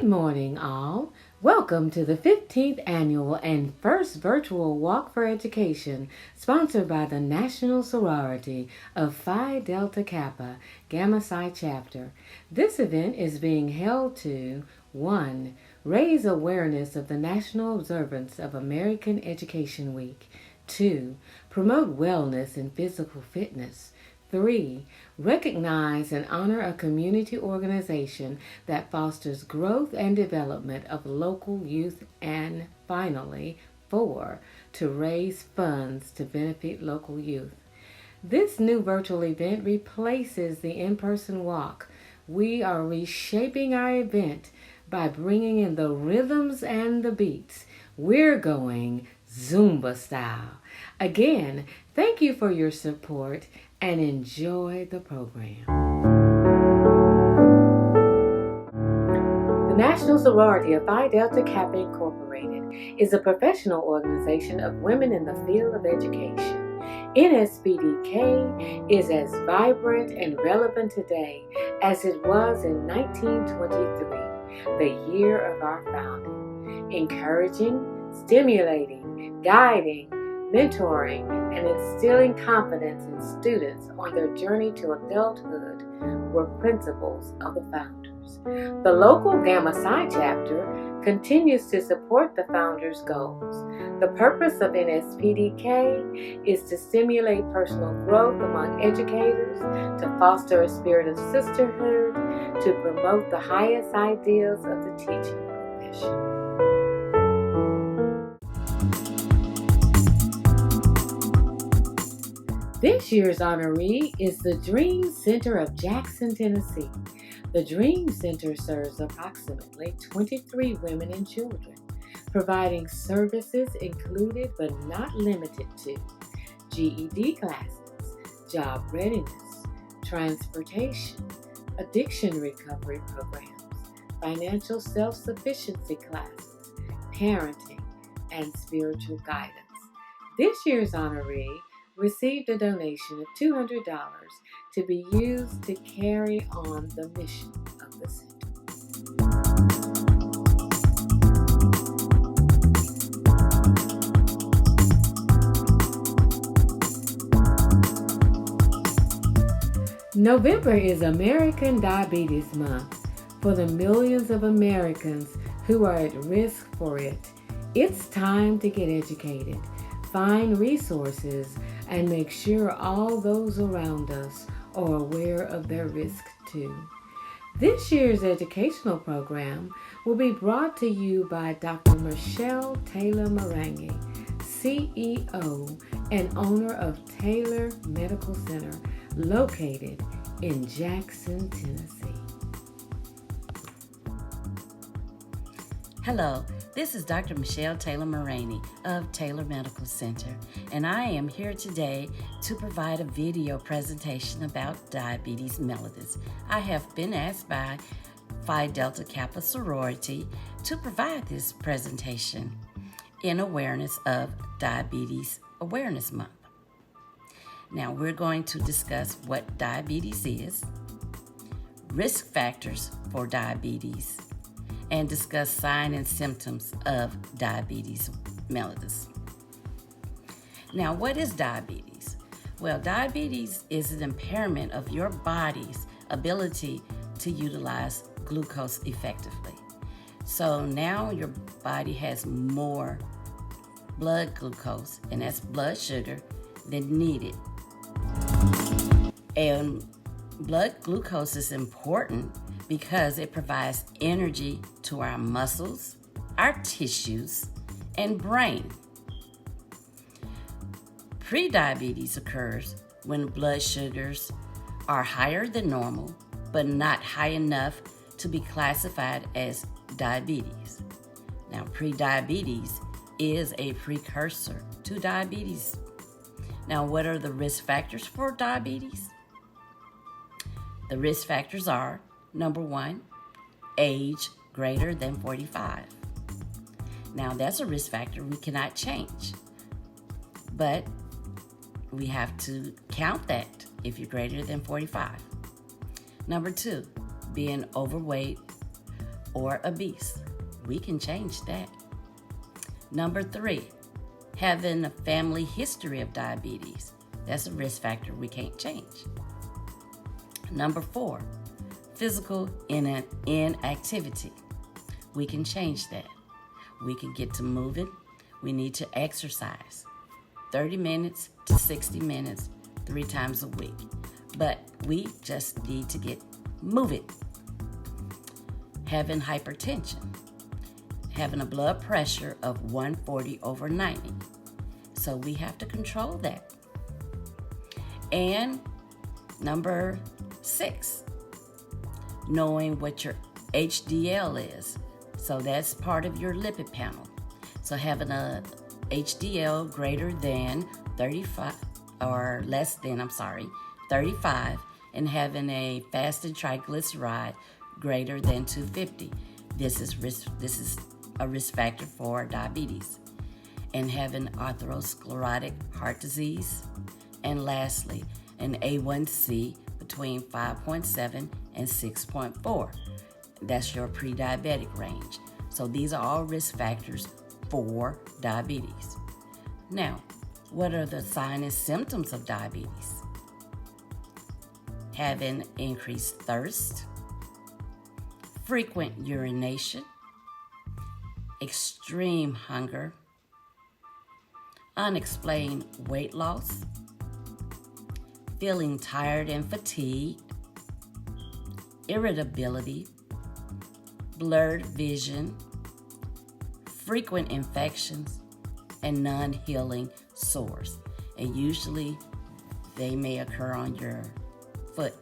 morning, all. Welcome to the 15th annual and first virtual Walk for Education, sponsored by the National Sorority of Phi Delta Kappa Gamma Psi Chapter. This event is being held to 1. Raise awareness of the national observance of American Education Week. 2. Promote wellness and physical fitness. 3. Recognize and honor a community organization that fosters growth and development of local youth. And finally, 4. To raise funds to benefit local youth. This new virtual event replaces the in-person walk. We are reshaping our event by bringing in the rhythms and the beats. We're going Zumba style. Again, thank you for your support and enjoy the program. The National Sorority of Phi Delta Kappa Incorporated is a professional organization of women in the field of education. NSPDK is as vibrant and relevant today as it was in 1923, the year of our founding, encouraging, stimulating, guiding, mentoring, and instilling confidence in students on their journey to adulthood were principles of the founders. The local Gamma Psi chapter continues to support the founders' goals. The purpose of NSPDK is to stimulate personal growth among educators, to foster a spirit of sisterhood, to promote the highest ideals of the teaching profession. This year's honoree is the Dream Center of Jackson, Tennessee. The Dream Center serves approximately 23 women and children, providing services included but not limited to GED classes, job readiness, transportation, addiction recovery programs, financial self-sufficiency classes, parenting, and spiritual guidance. This year's honoree received a donation of $200 to be used to carry on the mission of the center. November is American Diabetes Month. For the millions of Americans who are at risk for it, it's time to get educated, find resources, and make sure all those around us are aware of their risk too. This year's educational program will be brought to you by Dr. Michelle Taylor Marangi, CEO and owner of Taylor Medical Center, located in Jackson, Tennessee. Hello, this is Dr. Michelle Taylor Marangi of Taylor Medical Center, and I am here today to provide a video presentation about diabetes mellitus. I have been asked by Phi Delta Kappa sorority to provide this presentation in awareness of Diabetes Awareness Month. Now we're going to discuss what diabetes is, risk factors for diabetes, and discuss signs and symptoms of diabetes mellitus. Now, what is diabetes? Well, diabetes is an impairment of your body's ability to utilize glucose effectively. So now your body has more blood glucose, and that's blood sugar, than needed. And blood glucose is important because it provides energy to our muscles, our tissues, and brain. Prediabetes occurs when blood sugars are higher than normal, but not high enough to be classified as diabetes. Now, prediabetes is a precursor to diabetes. Now, what are the risk factors for diabetes? The risk factors are, number 1, age greater than 45. Now, that's a risk factor we cannot change, but we have to count that if you're greater than 45. Number 2, being overweight or obese. We can change that. Number 3, having a family history of diabetes. That's a risk factor we can't change. Number 4, physical inactivity. We can change that. We can get to moving. We need to exercise 30 minutes to 60 minutes 3 times a week. But we just need to get moving. Having hypertension. Having a blood pressure of 140/90. So we have to control that. And number 6, knowing what your HDL is. So that's part of your lipid panel. So having a HDL greater than 35 or less than, 35, and having a fasted triglyceride greater than 250. This is a risk factor for diabetes. And having atherosclerotic heart disease. And lastly, an A1C between 5.7 and 6.4. That's your pre-diabetic range. So these are all risk factors for diabetes. Now, what are the signs and symptoms of diabetes? Having increased thirst, frequent urination, extreme hunger, unexplained weight loss, feeling tired and fatigued, irritability, blurred vision, frequent infections, and non-healing sores. And usually they may occur on your foot.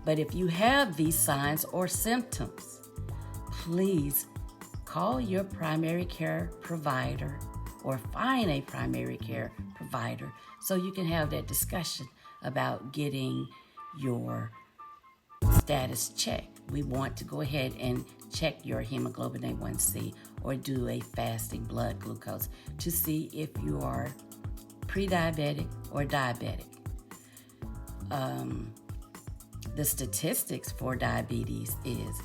But if you have these signs or symptoms, please call your primary care provider or find a primary care provider so you can have that discussion about getting your status checked. We want to go ahead and check your hemoglobin A1C or do a fasting blood glucose to see if you are pre-diabetic or diabetic. The statistics for diabetes is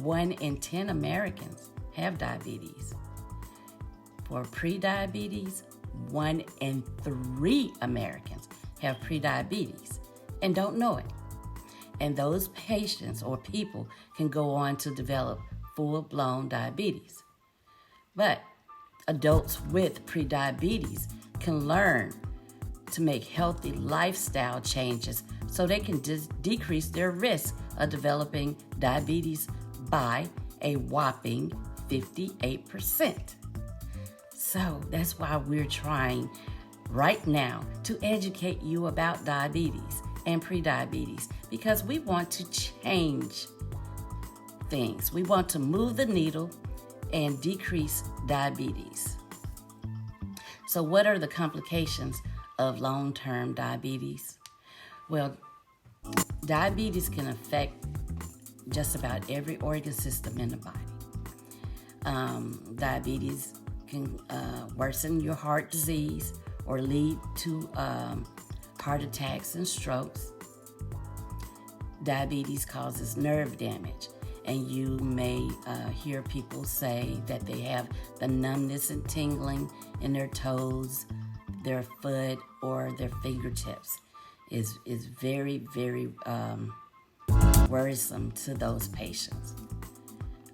1 in 10 Americans have diabetes. For pre-diabetes, 1 in 3 Americans have pre-diabetes and don't know it. And those patients or people can go on to develop full-blown diabetes. But adults with pre-diabetes can learn to make healthy lifestyle changes so they can decrease their risk of developing diabetes by a whopping 58%. So that's why we're trying right now to educate you about diabetes and pre-diabetes, because we want to change things. We want to move the needle and decrease diabetes. So what are the complications of long-term diabetes? Well, diabetes can affect just about every organ system in the body. Diabetes can worsen your heart disease or lead to heart attacks and strokes. Diabetes causes nerve damage, and you may hear people say that they have the numbness and tingling in their toes, their foot, or their fingertips. Is very, very worrisome to those patients.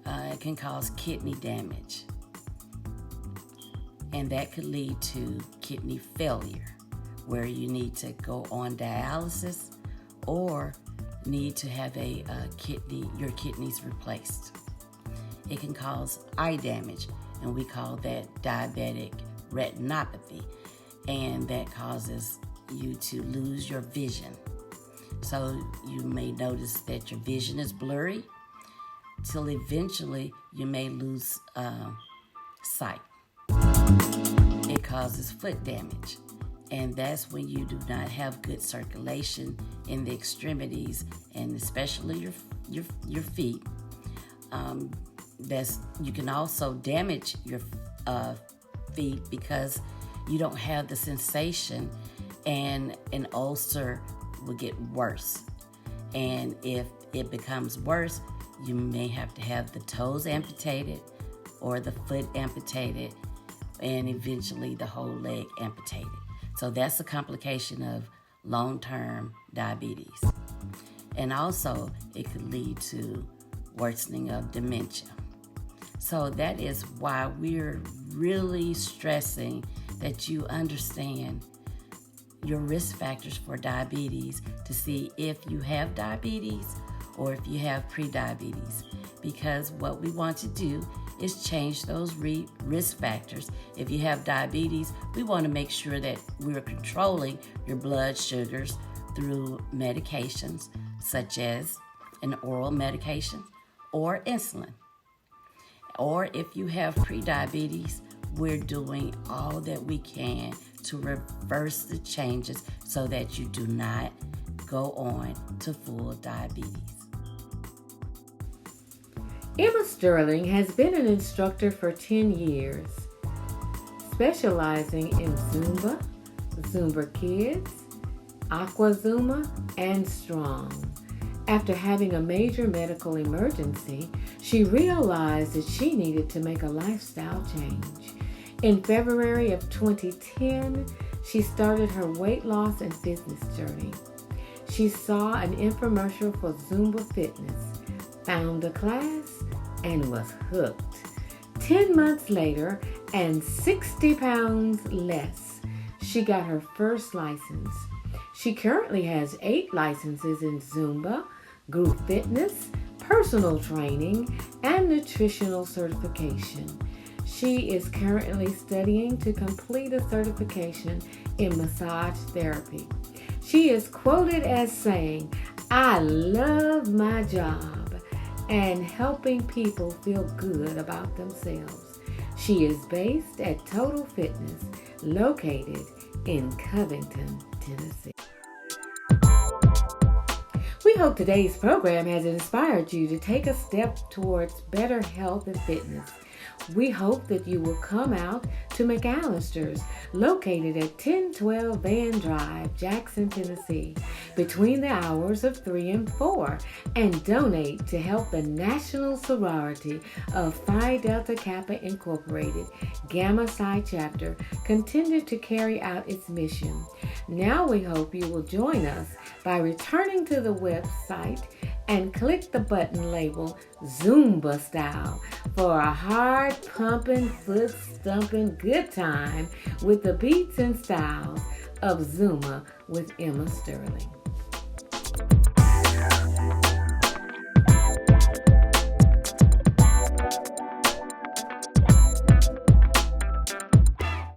It can cause kidney damage, and that could lead to kidney failure, where you need to go on dialysis or need to have your kidneys replaced. It can cause eye damage, and we call that diabetic retinopathy, and that causes you to lose your vision. So you may notice that your vision is blurry till eventually you may lose sight. It causes foot damage, and that's when you do not have good circulation in the extremities, and especially your feet. You can also damage your feet because you don't have the sensation, and an ulcer will get worse. And if it becomes worse, You may have to have the toes amputated or the foot amputated and eventually the whole leg amputated. So that's a complication of long-term diabetes. And also it could lead to worsening of dementia. So that is why we're really stressing that you understand your risk factors for diabetes to see if you have diabetes or if you have prediabetes. Because what we want to do is change those risk factors. If you have diabetes, we want to make sure that we're controlling your blood sugars through medications such as an oral medication or insulin. Or if you have prediabetes, we're doing all that we can to reverse the changes so that you do not go on to full diabetes. Emma Sterling has been an instructor for 10 years, specializing in Zumba, Zumba Kids, Aqua Zumba, and Strong. After having a major medical emergency, she realized that she needed to make a lifestyle change. In February of 2010, she started her weight loss and fitness journey. She saw an infomercial for Zumba Fitness, found a class, and was hooked. 10 months later, and 60 pounds less, she got her first license. She currently has 8 licenses in Zumba, group fitness, personal training, and nutritional certification. She is currently studying to complete a certification in massage therapy. She is quoted as saying, "I love my job and helping people feel good about themselves." She is based at Total Fitness, located in Covington, Tennessee. We hope today's program has inspired you to take a step towards better health and fitness. We hope that you will come out to McAllister's, located at 1012 Van Drive, Jackson, Tennessee, between the hours of 3 and 4, and donate to help the National Sorority of Phi Delta Kappa Incorporated, Gamma Psi Chapter, continue to carry out its mission. Now we hope you will join us by returning to the website and click the button labeled Zumba Style for a hard-pumping, foot-stumping good time with the beats and styles of Zumba with Emma Sterling.